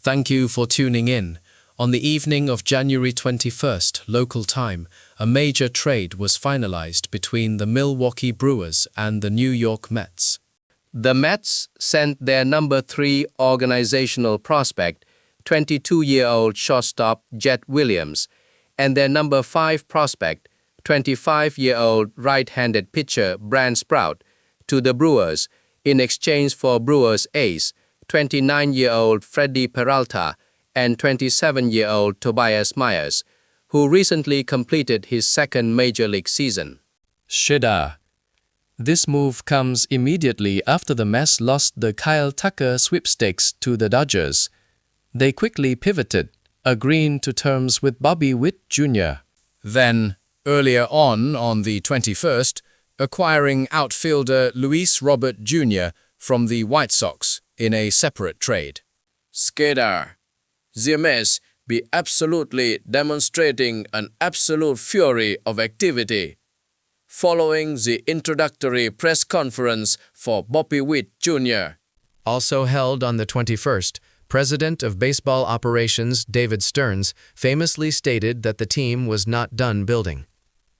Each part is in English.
Thank you for tuning in. On the evening of January 21st, local time, a major trade was finalized between the Milwaukee Brewers and the New York Mets. The Mets sent their number 3 organizational prospect, 22-year-old shortstop Jet Williams, and their number 5 prospect, 25-year-old right-handed pitcher Brand Sprout, to the Brewers in exchange for Brewers ace, 29-year-old Freddie Peralta, and 27-year-old Tobias Myers, who recently completed his second Major League season. Shida. This move comes immediately after the Mets lost the Kyle Tucker sweepstakes to the Dodgers. They quickly pivoted, agreeing to terms with Bobby Witt Jr. Then, earlier on the 21st, acquiring outfielder Luis Robert Jr. from the White Sox in a separate trade. Skater. The Mets be absolutely demonstrating an absolute fury of activity. Following the introductory press conference for Bobby Witt Jr. Also held on the 21st, President of Baseball Operations David Stearns famously stated that the team was not done building.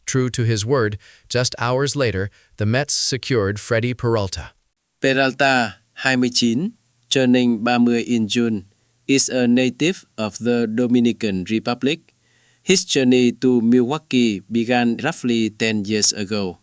True to his word, just hours later, the Mets secured Freddie Peralta. Peralta, 29, turning 30 in June, is a native of the Dominican Republic. His journey to Milwaukee began roughly 10 years ago.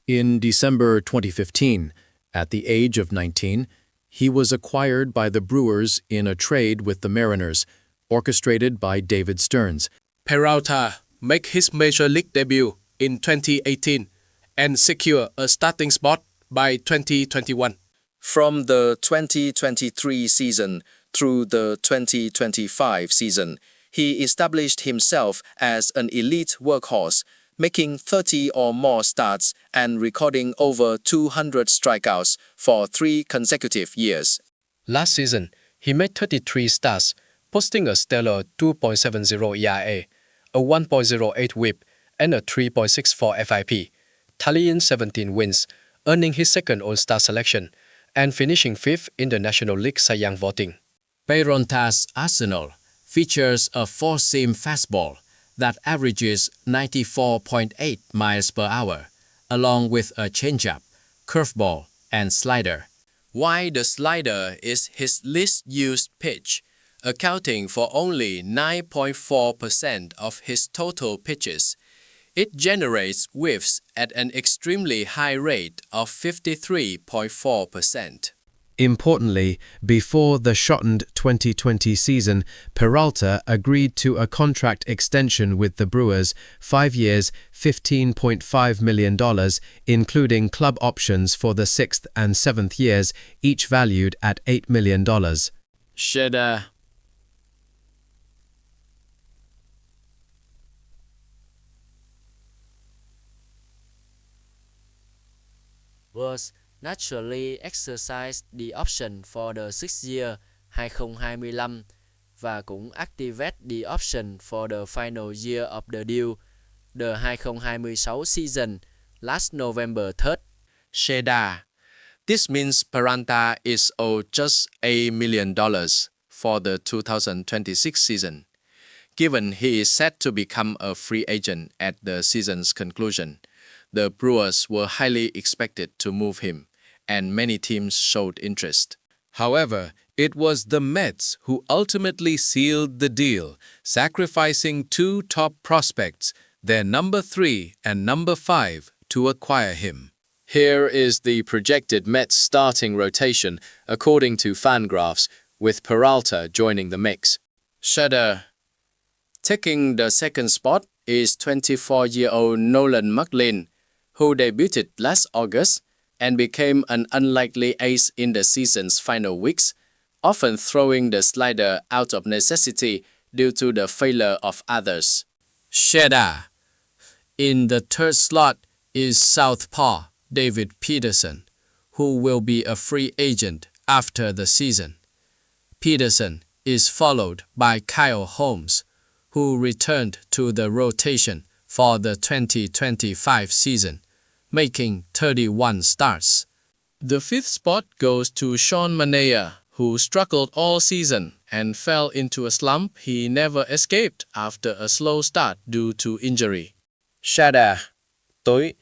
In December 2015, at the age of 19, he was acquired by the Brewers in a trade with the Mariners, orchestrated by David Stearns. Peralta make his Major League debut in 2018 and secure a starting spot by 2021. From the 2023 season through the 2025 season, he established himself as an elite workhorse, making 30 or more starts and recording over 200 strikeouts for 3 consecutive years. Last season, he made 33 starts, posting a stellar 2.70 ERA, a 1.08 WHIP, and a 3.64 FIP, tallying 17 wins, earning his second All-Star selection, and finishing 5th in the National League Cy Young voting. Peralta's arsenal features a 4-seam fastball that averages 94.8 miles per hour, along with a changeup, curveball, and slider. While the slider is his least used pitch, accounting for only 9.4% of his total pitches, it generates whiffs at an extremely high rate of 53.4%. Importantly, before the shortened 2020 season, Peralta agreed to a contract extension with the Brewers, 5 years, $15.5 million, including club options for the 6th and 7th years, each valued at $8 million. Shida. Brewers naturally exercised the option for the 6th year 2025 và cũng activate the option for the final year of the deal, the 2026 season, last November 3rd. Shida. This means Peralta is owed just $1 million for the 2026 season. Given he is set to become a free agent at the season's conclusion, the Brewers were highly expected to move him, and many teams showed interest. However, it was the Mets who ultimately sealed the deal, sacrificing 2 top prospects, their number 3 and number 5, to acquire him. Here is the projected Mets starting rotation according to Fangraphs, with Peralta joining the mix. Shudder. Taking the second spot is 24-year-old Nolan McLean, who debuted last August and became an unlikely ace in the season's final weeks, often throwing the slider out of necessity due to the failure of others. Sheda. In the third slot is southpaw David Peterson, who will be a free agent after the season. Peterson is followed by Kyle Holmes, who returned to the rotation for the 2025 season, making 31 starts. The 5th spot goes to Sean Manaea, who struggled all season and fell into a slump he never escaped after a slow start due to injury. Shada. Tối.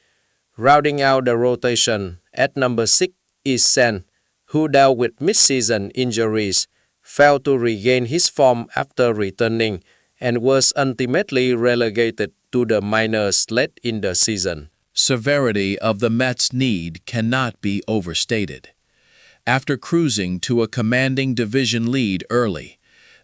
Rounding out the rotation at number 6 is Sen, who dealt with mid-season injuries, failed to regain his form after returning, and was ultimately relegated to the minors late in the season. Severity of the Mets' need cannot be overstated. After cruising to a commanding division lead early,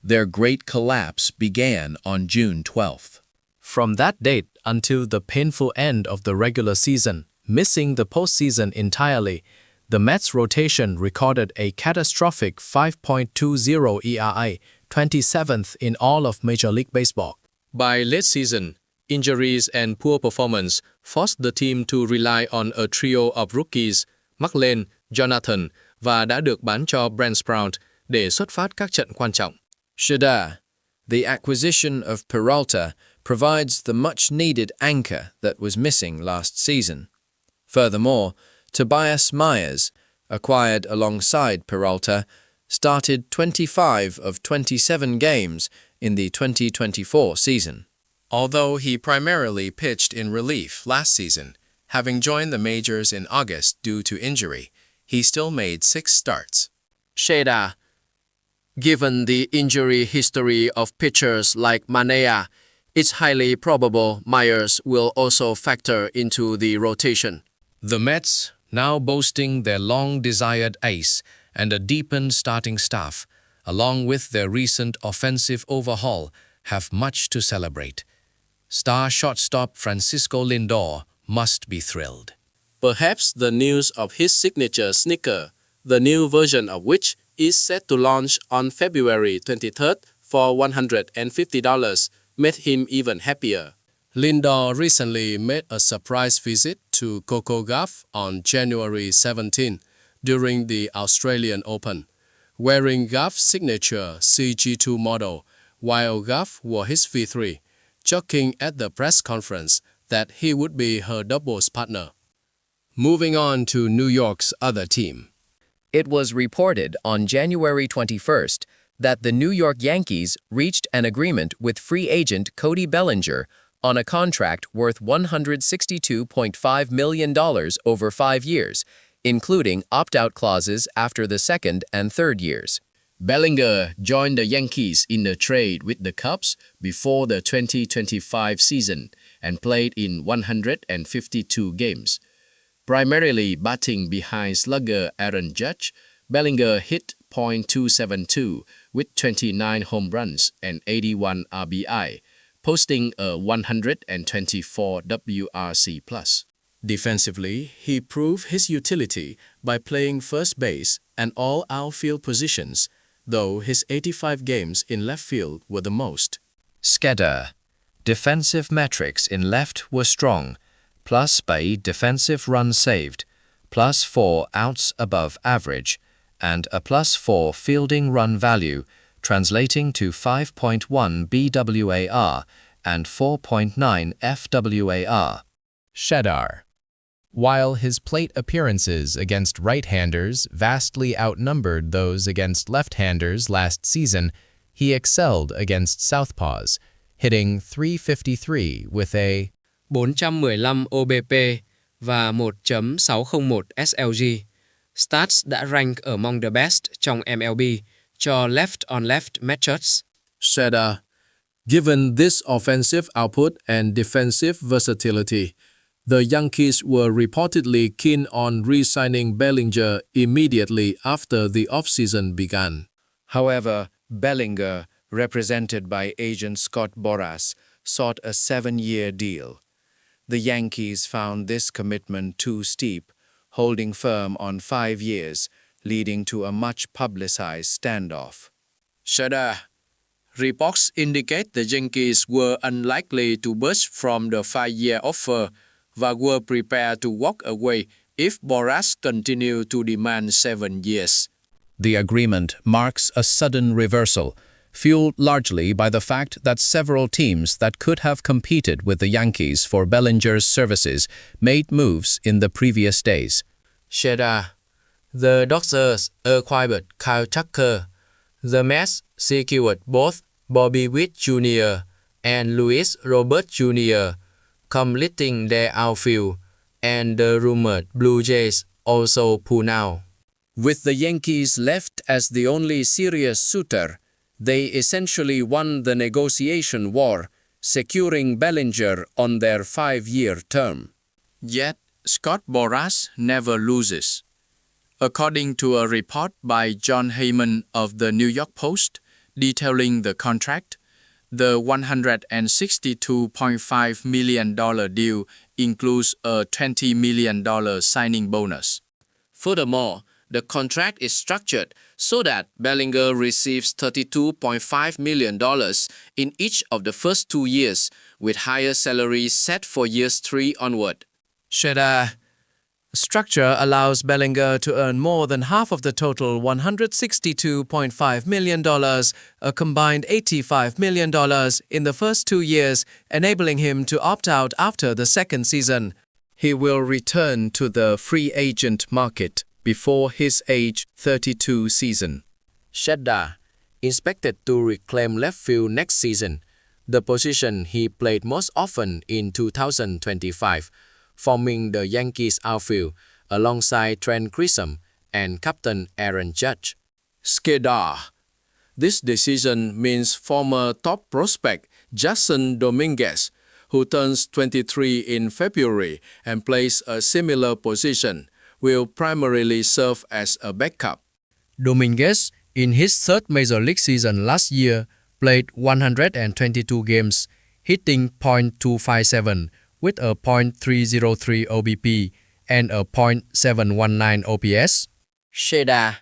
their great collapse began on June 12th. From that date until the painful end of the regular season, missing the postseason entirely, the Mets' rotation recorded a catastrophic 5.20 ERA, 27th in all of Major League Baseball. By late season, injuries and poor performance forced the team to rely on a trio of rookies, McLean, Jonathan và đã được bán cho Brent Sprout để xuất phát các trận quan trọng. Shada. The acquisition of Peralta provides the much-needed anchor that was missing last season. Furthermore, Tobias Myers, acquired alongside Peralta, started 25 of 27 games in the 2024 season. Although he primarily pitched in relief last season, having joined the majors in August due to injury, he still made 6 starts. Shada. Given the injury history of pitchers like Manea, it's highly probable Myers will also factor into the rotation. The Mets, now boasting their long-desired ace and a deepened starting staff, along with their recent offensive overhaul, have much to celebrate. Star shortstop Francisco Lindor must be thrilled. Perhaps the news of his signature sneaker, the new version of which is set to launch on February 23rd for $150, made him even happier. Lindor recently made a surprise visit to Coco Gauff on January 17 during the Australian Open, wearing Gauff's signature CG2 model, while Gauff wore his V3, joking at the press conference that he would be her doubles partner. Moving on to New York's other team. It was reported on January 21st that the New York Yankees reached an agreement with free agent Cody Bellinger on a contract worth $162.5 million over 5 years, including opt-out clauses after the second and third years. Bellinger joined the Yankees in a trade with the Cubs before the 2025 season and played in 152 games. Primarily batting behind slugger Aaron Judge, Bellinger hit .272 with 29 home runs and 81 RBI, posting a 124 WRC+. Defensively, he proved his utility by playing first base and all outfield positions, though his 85 games in left field were the most. Skedder. Defensive metrics in left were strong, +8 defensive runs saved, +4 outs above average, and a +4 fielding run value, translating to 5.1 BWAR and 4.9 FWAR. Shedar. While his plate appearances against right-handers vastly outnumbered those against left-handers last season, he excelled against southpaws, hitting .353 with a 415 OBP và 1.601 SLG. Stats đã rank among the best trong MLB cho left-on-left matchups. Shedder. Given this offensive output and defensive versatility, the Yankees were reportedly keen on re-signing Bellinger immediately after the offseason began. However, Bellinger, represented by agent Scott Boras, sought a 7-year deal. The Yankees found this commitment too steep, holding firm on 5 years, leading to a much-publicized standoff. Shada. Reports indicate the Yankees were unlikely to budge from the 5-year offer và were prepared to walk away if Boras continued to demand 7 years. The agreement marks a sudden reversal, fueled largely by the fact that several teams that could have competed with the Yankees for Bellinger's services made moves in the previous days. Shedder. The Dodgers acquired Kyle Tucker, The Mets secured both Bobby Witt Jr. and Luis Robert Jr., completing their outfield, and the rumored Blue Jays also pulled out. With the Yankees left as the only serious suitor, they essentially won the negotiation war, securing Bellinger on their 5-year term. Yet, Scott Boras never loses. According to a report by John Heyman of the New York Post detailing the contract, the $162.5 million deal includes a $20 million signing bonus. Furthermore, the contract is structured so that Bellinger receives $32.5 million in each of the first 2 years, with higher salaries set for years 3 onward. Sheda structure allows Bellinger to earn more than half of the total $162.5 million, a combined $85 million in the first 2 years, enabling him to opt out after the second season. He will return to the free agent market before his age 32 season. Shedda, expected to reclaim left field next season, the position he played most often in 2025, forming the Yankees outfield alongside Trent Grisham and captain Aaron Judge. Skeda. This decision means former top prospect Jason Dominguez, who turns 23 in February and plays a similar position, will primarily serve as a backup. Dominguez, in his third Major League season last year, played 122 games, hitting .257 with a .303 OBP and a .719 OPS. Sheda.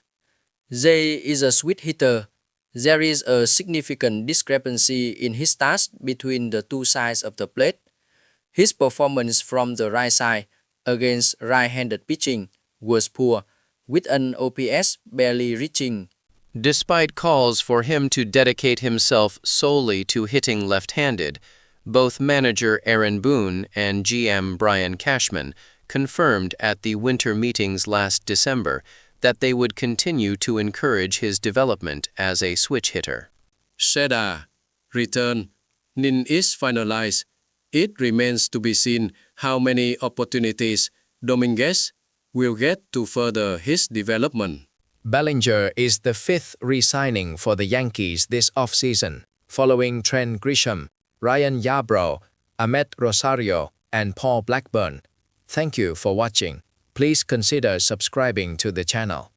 Jay is a switch hitter. There is a significant discrepancy in his stats between the two sides of the plate. His performance from the right side against right-handed pitching was poor, with an OPS barely reaching. Despite calls for him to dedicate himself solely to hitting left-handed, both manager Aaron Boone and GM Brian Cashman confirmed at the winter meetings last December that they would continue to encourage his development as a switch hitter. Sheda. Return. Nin is finalized. It remains to be seen how many opportunities Dominguez will get to further his development. Bellinger is the 5th re-signing for the Yankees this offseason, following Trent Grisham, Ryan Yarbrough, Ahmed Rosario, and Paul Blackburn. Thank you for watching. Please consider subscribing to the channel.